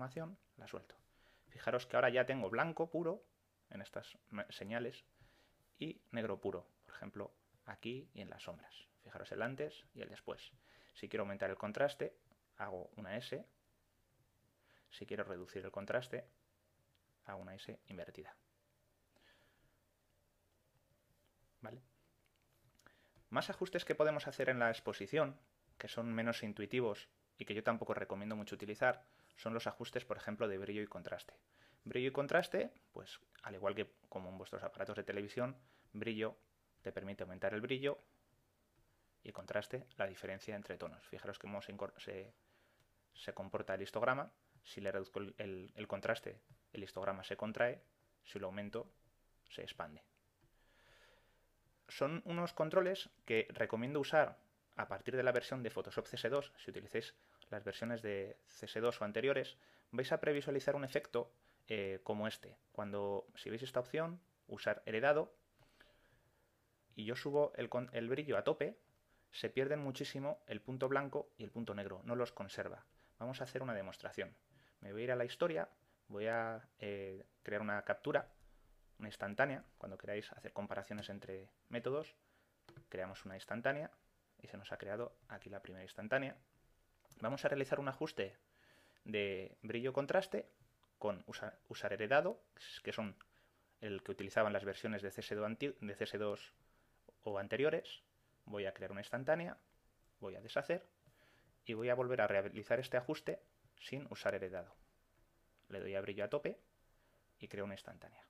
información, la suelto. Fijaros que ahora ya tengo blanco puro en estas señales y negro puro, por ejemplo, aquí y en las sombras. Fijaros el antes y el después. Si quiero aumentar el contraste, hago una S. Si quiero reducir el contraste, hago una S invertida. ¿Vale? Más ajustes que podemos hacer en la exposición, que son menos intuitivos y que yo tampoco recomiendo mucho utilizar, son los ajustes, por ejemplo, de brillo y contraste. Brillo y contraste, pues al igual que como en vuestros aparatos de televisión, brillo te permite aumentar el brillo y contraste la diferencia entre tonos. Fijaros cómo se comporta el histograma. Si le reduzco el contraste, el histograma se contrae. Si lo aumento, se expande. Son unos controles que recomiendo usar a partir de la versión de Photoshop CS2. Si utilizáis las versiones de CS2 o anteriores, vais a previsualizar un efecto como este. Si veis esta opción, usar heredado, y yo subo el brillo a tope, se pierden muchísimo el punto blanco y el punto negro, no los conserva. Vamos a hacer una demostración. Me voy a ir a la historia, voy a crear una captura, una instantánea. Cuando queráis hacer comparaciones entre métodos, creamos una instantánea y se nos ha creado aquí la primera instantánea. Vamos a realizar un ajuste de brillo-contraste con usar heredado, que son el que utilizaban las versiones de CS2 o anteriores. Voy a crear una instantánea, voy a deshacer y voy a volver a realizar este ajuste sin usar heredado. Le doy a brillo a tope y creo una instantánea.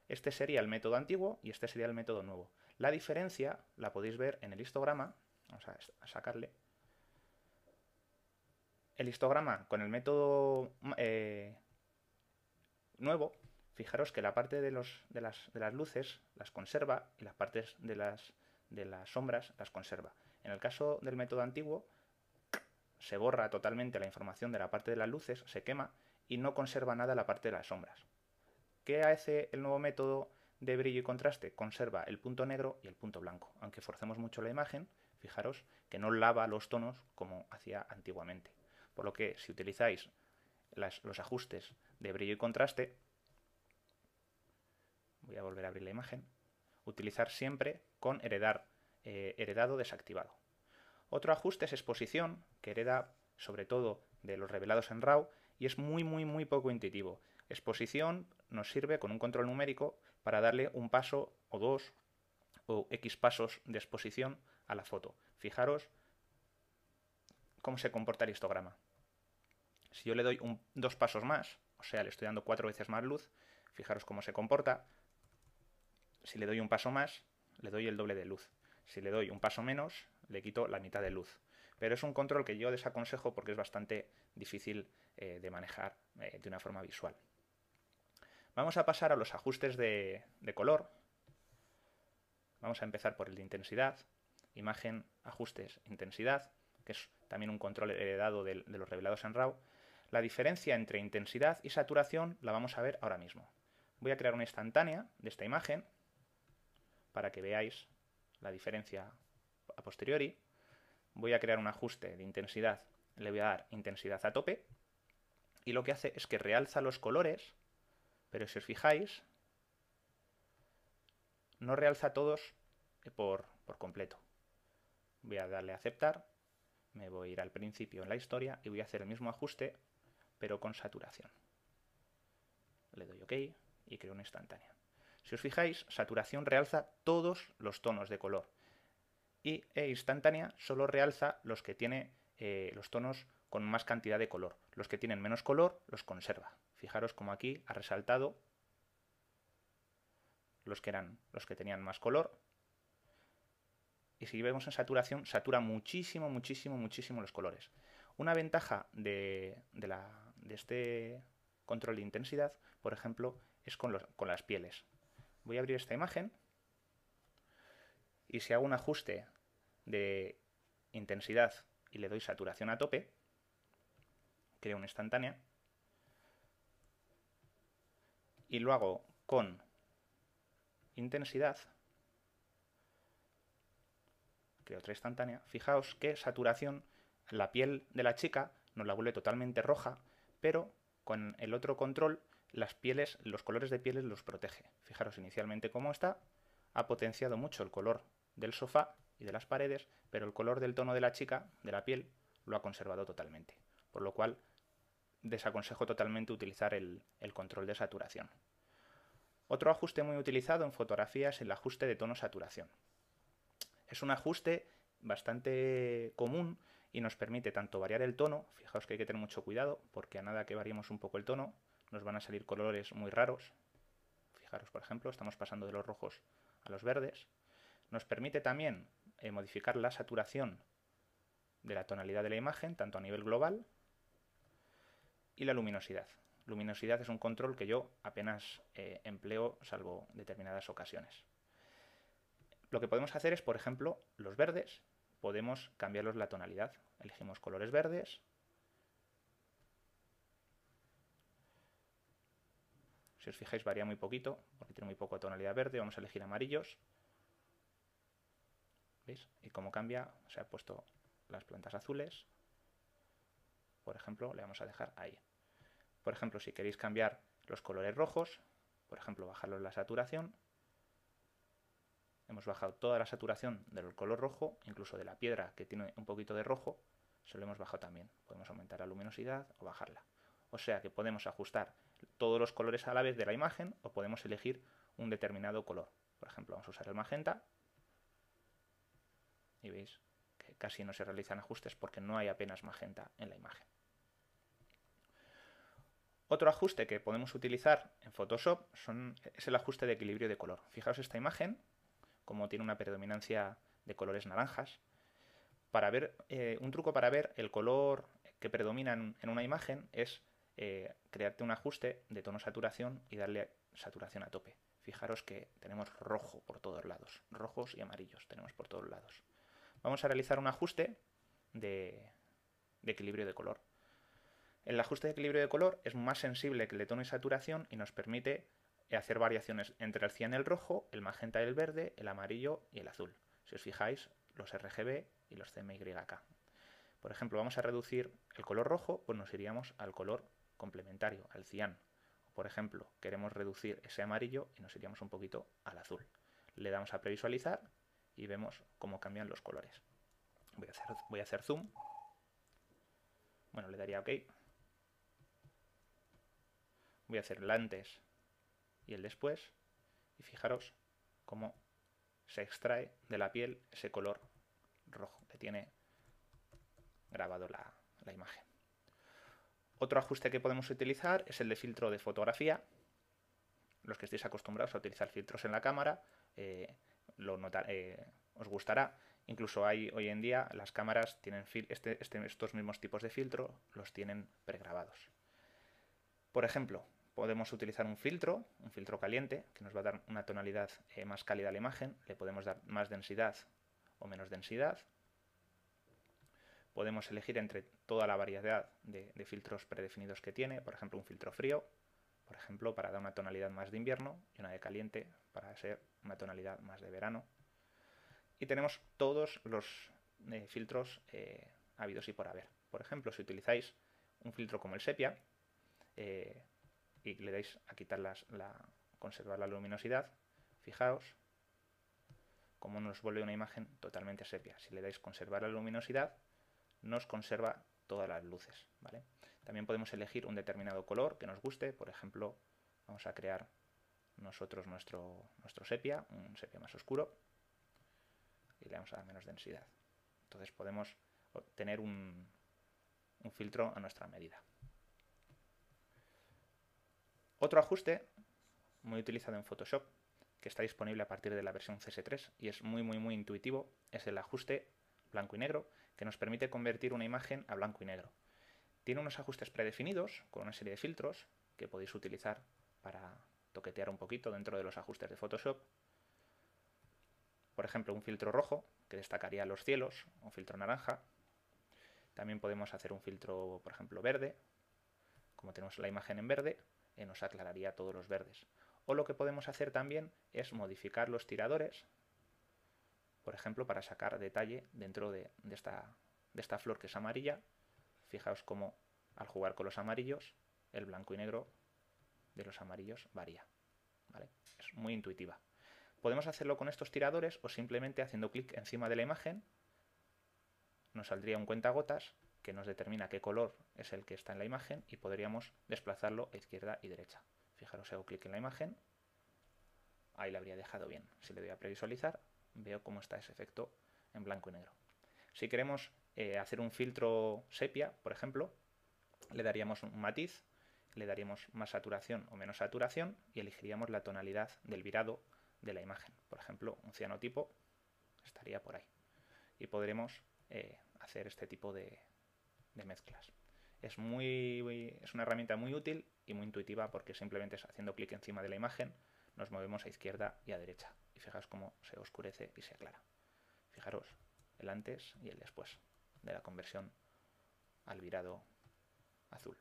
Este sería el método antiguo y este sería el método nuevo. La diferencia la podéis ver en el histograma. Vamos a sacarle. El histograma con el método nuevo, fijaros que la parte de las luces las conserva y las partes de las sombras las conserva. En el caso del método antiguo, se borra totalmente la información de la parte de las luces, se quema y no conserva nada la parte de las sombras. ¿Qué hace el nuevo método de brillo y contraste? Conserva el punto negro y el punto blanco. Aunque forcemos mucho la imagen, fijaros que no lava los tonos como hacía antiguamente. Por lo que si utilizáis los ajustes de brillo y contraste, voy a volver a abrir la imagen, utilizar siempre con heredado desactivado. Otro ajuste es exposición, que hereda sobre todo de los revelados en RAW y es muy poco intuitivo. Exposición nos sirve con un control numérico para darle un paso o dos o X pasos de exposición a la foto. Fijaros cómo se comporta el histograma. Si yo le doy dos pasos más, o sea, le estoy dando 4 veces más luz, fijaros cómo se comporta. Si le doy un paso más, le doy el doble de luz. Si le doy un paso menos, le quito la mitad de luz. Pero es un control que yo desaconsejo porque es bastante difícil de manejar de una forma visual. Vamos a pasar a los ajustes de color. Vamos a empezar por el de intensidad. Imagen, ajustes, intensidad, que es también un control heredado de los revelados en RAW. La diferencia entre intensidad y saturación la vamos a ver ahora mismo. Voy a crear una instantánea de esta imagen para que veáis la diferencia a posteriori. Voy a crear un ajuste de intensidad, le voy a dar intensidad a tope y lo que hace es que realza los colores, pero si os fijáis, no realza todos por completo. Voy a darle a aceptar, me voy a ir al principio en la historia y voy a hacer el mismo ajuste, pero con saturación. Le doy OK y creo una instantánea. Si os fijáis, saturación realza todos los tonos de color y instantánea solo realza los que tiene los tonos con más cantidad de color. Los que tienen menos color los conserva. Fijaros como aquí ha resaltado los que tenían más color. Y si vemos en saturación, satura muchísimo los colores. Una ventaja de este control de intensidad, por ejemplo, es con las pieles. Voy a abrir esta imagen y si hago un ajuste de intensidad y le doy saturación a tope, creo una instantánea, y lo hago con intensidad, creo otra instantánea. Fijaos que saturación, la piel de la chica nos la vuelve totalmente roja, pero Con el otro control, las pieles, los colores de pieles los protege. Fijaros inicialmente cómo está, ha potenciado mucho el color del sofá y de las paredes, pero el color del tono de la chica, de la piel, lo ha conservado totalmente. Por lo cual, desaconsejo totalmente utilizar el control de saturación. Otro ajuste muy utilizado en fotografía es el ajuste de tono-saturación. Es un ajuste bastante común y nos permite tanto variar el tono, fijaos que hay que tener mucho cuidado porque a nada que variemos un poco el tono nos van a salir colores muy raros. Fijaros, por ejemplo, estamos pasando de los rojos a los verdes. Nos permite también modificar la saturación de la tonalidad de la imagen, tanto a nivel global, y la luminosidad. Luminosidad es un control que yo apenas empleo, salvo determinadas ocasiones. Lo que podemos hacer es, por ejemplo, los verdes, podemos cambiarlos la tonalidad. Elegimos colores verdes. Si os fijáis varía muy poquito, porque tiene muy poca tonalidad verde. Vamos a elegir amarillos. ¿Veis? Y cómo cambia, se ha puesto las plantas azules. Por ejemplo, le vamos a dejar ahí. Por ejemplo, si queréis cambiar los colores rojos, por ejemplo, bajarlos la saturación. Hemos bajado toda la saturación del color rojo, incluso de la piedra que tiene un poquito de rojo, se lo hemos bajado también. Podemos aumentar la luminosidad o bajarla. O sea que podemos ajustar todos los colores a la vez de la imagen o podemos elegir un determinado color. Por ejemplo, vamos a usar el magenta y veis que casi no se realizan ajustes porque no hay apenas magenta en la imagen. Otro ajuste que podemos utilizar en Photoshop es el ajuste de equilibrio de color. Fijaos esta imagen, como tiene una predominancia de colores naranjas. Un truco para ver el color que predomina en una imagen es crearte un ajuste de tono-saturación y darle saturación a tope. Fijaros que tenemos rojo por todos lados, rojos y amarillos tenemos por todos lados. Vamos a realizar un ajuste de equilibrio de color. El ajuste de equilibrio de color es más sensible que el de tono y saturación y nos permite hacer variaciones entre el cian y el rojo, el magenta y el verde, el amarillo y el azul. Si os fijáis, los RGB y los CMYK. Por ejemplo, vamos a reducir el color rojo, pues nos iríamos al color complementario, al cian. Por ejemplo, queremos reducir ese amarillo y nos iríamos un poquito al azul. Le damos a previsualizar y vemos cómo cambian los colores. Voy a hacer zoom. Bueno, le daría OK. Voy a hacer el antes y el después y fijaros cómo se extrae de la piel ese color rojo que tiene grabado la imagen. Otro ajuste que podemos utilizar es el de filtro de fotografía. Los que estéis acostumbrados a utilizar filtros en la cámara os gustará. Incluso hoy en día las cámaras tienen estos mismos tipos de filtro, los tienen pregrabados. Por ejemplo, podemos utilizar un filtro caliente, que nos va a dar una tonalidad más cálida a la imagen. Le podemos dar más densidad o menos densidad. Podemos elegir entre toda la variedad de filtros predefinidos que tiene, por ejemplo un filtro frío, por ejemplo para dar una tonalidad más de invierno y una de caliente para ser una tonalidad más de verano. Y tenemos todos los filtros habidos y por haber. Por ejemplo, si utilizáis un filtro como el sepia y le dais a quitar conservar la luminosidad, fijaos cómo nos vuelve una imagen totalmente sepia. Si le dais conservar la luminosidad, nos conserva todas las luces, ¿vale? También podemos elegir un determinado color que nos guste. Por ejemplo, vamos a crear nosotros nuestro sepia, un sepia más oscuro, y le vamos a dar menos densidad. Entonces podemos tener un filtro a nuestra medida. Otro ajuste muy utilizado en Photoshop, que está disponible a partir de la versión CS3 y es muy intuitivo, es el ajuste blanco y negro, que nos permite convertir una imagen a blanco y negro. Tiene unos ajustes predefinidos con una serie de filtros que podéis utilizar para toquetear un poquito dentro de los ajustes de Photoshop. Por ejemplo, un filtro rojo que destacaría los cielos, un filtro naranja. También podemos hacer un filtro, por ejemplo, verde. Como tenemos la imagen en verde, nos aclararía todos los verdes. O lo que podemos hacer también es modificar los tiradores, por ejemplo, para sacar detalle dentro de esta flor que es amarilla. Fijaos cómo al jugar con los amarillos el blanco y negro de los amarillos varía, ¿vale? Es muy intuitiva. Podemos hacerlo con estos tiradores o simplemente haciendo clic encima de la imagen. Nos saldría un cuentagotas que nos determina qué color es el que está en la imagen y podríamos desplazarlo a izquierda y derecha. Fijaros, hago clic en la imagen, ahí la habría dejado bien. Si le doy a previsualizar, veo cómo está ese efecto en blanco y negro. Si queremos hacer un filtro sepia, por ejemplo, le daríamos un matiz, le daríamos más saturación o menos saturación y elegiríamos la tonalidad del virado de la imagen. Por ejemplo, un cianotipo estaría por ahí. Y podremos hacer este tipo de mezclas. Es una herramienta muy útil y muy intuitiva porque simplemente haciendo clic encima de la imagen nos movemos a izquierda y a derecha. Y fijaos cómo se oscurece y se aclara. Fijaros el antes y el después de la conversión al virado azul.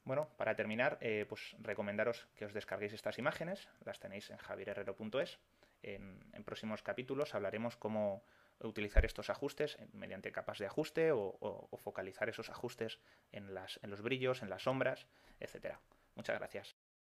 Bueno, para terminar, pues recomendaros que os descarguéis estas imágenes, las tenéis en javierherrero.es. En próximos capítulos hablaremos cómo utilizar estos ajustes mediante capas de ajuste o focalizar esos ajustes en los brillos, en las sombras, etc. Muchas gracias.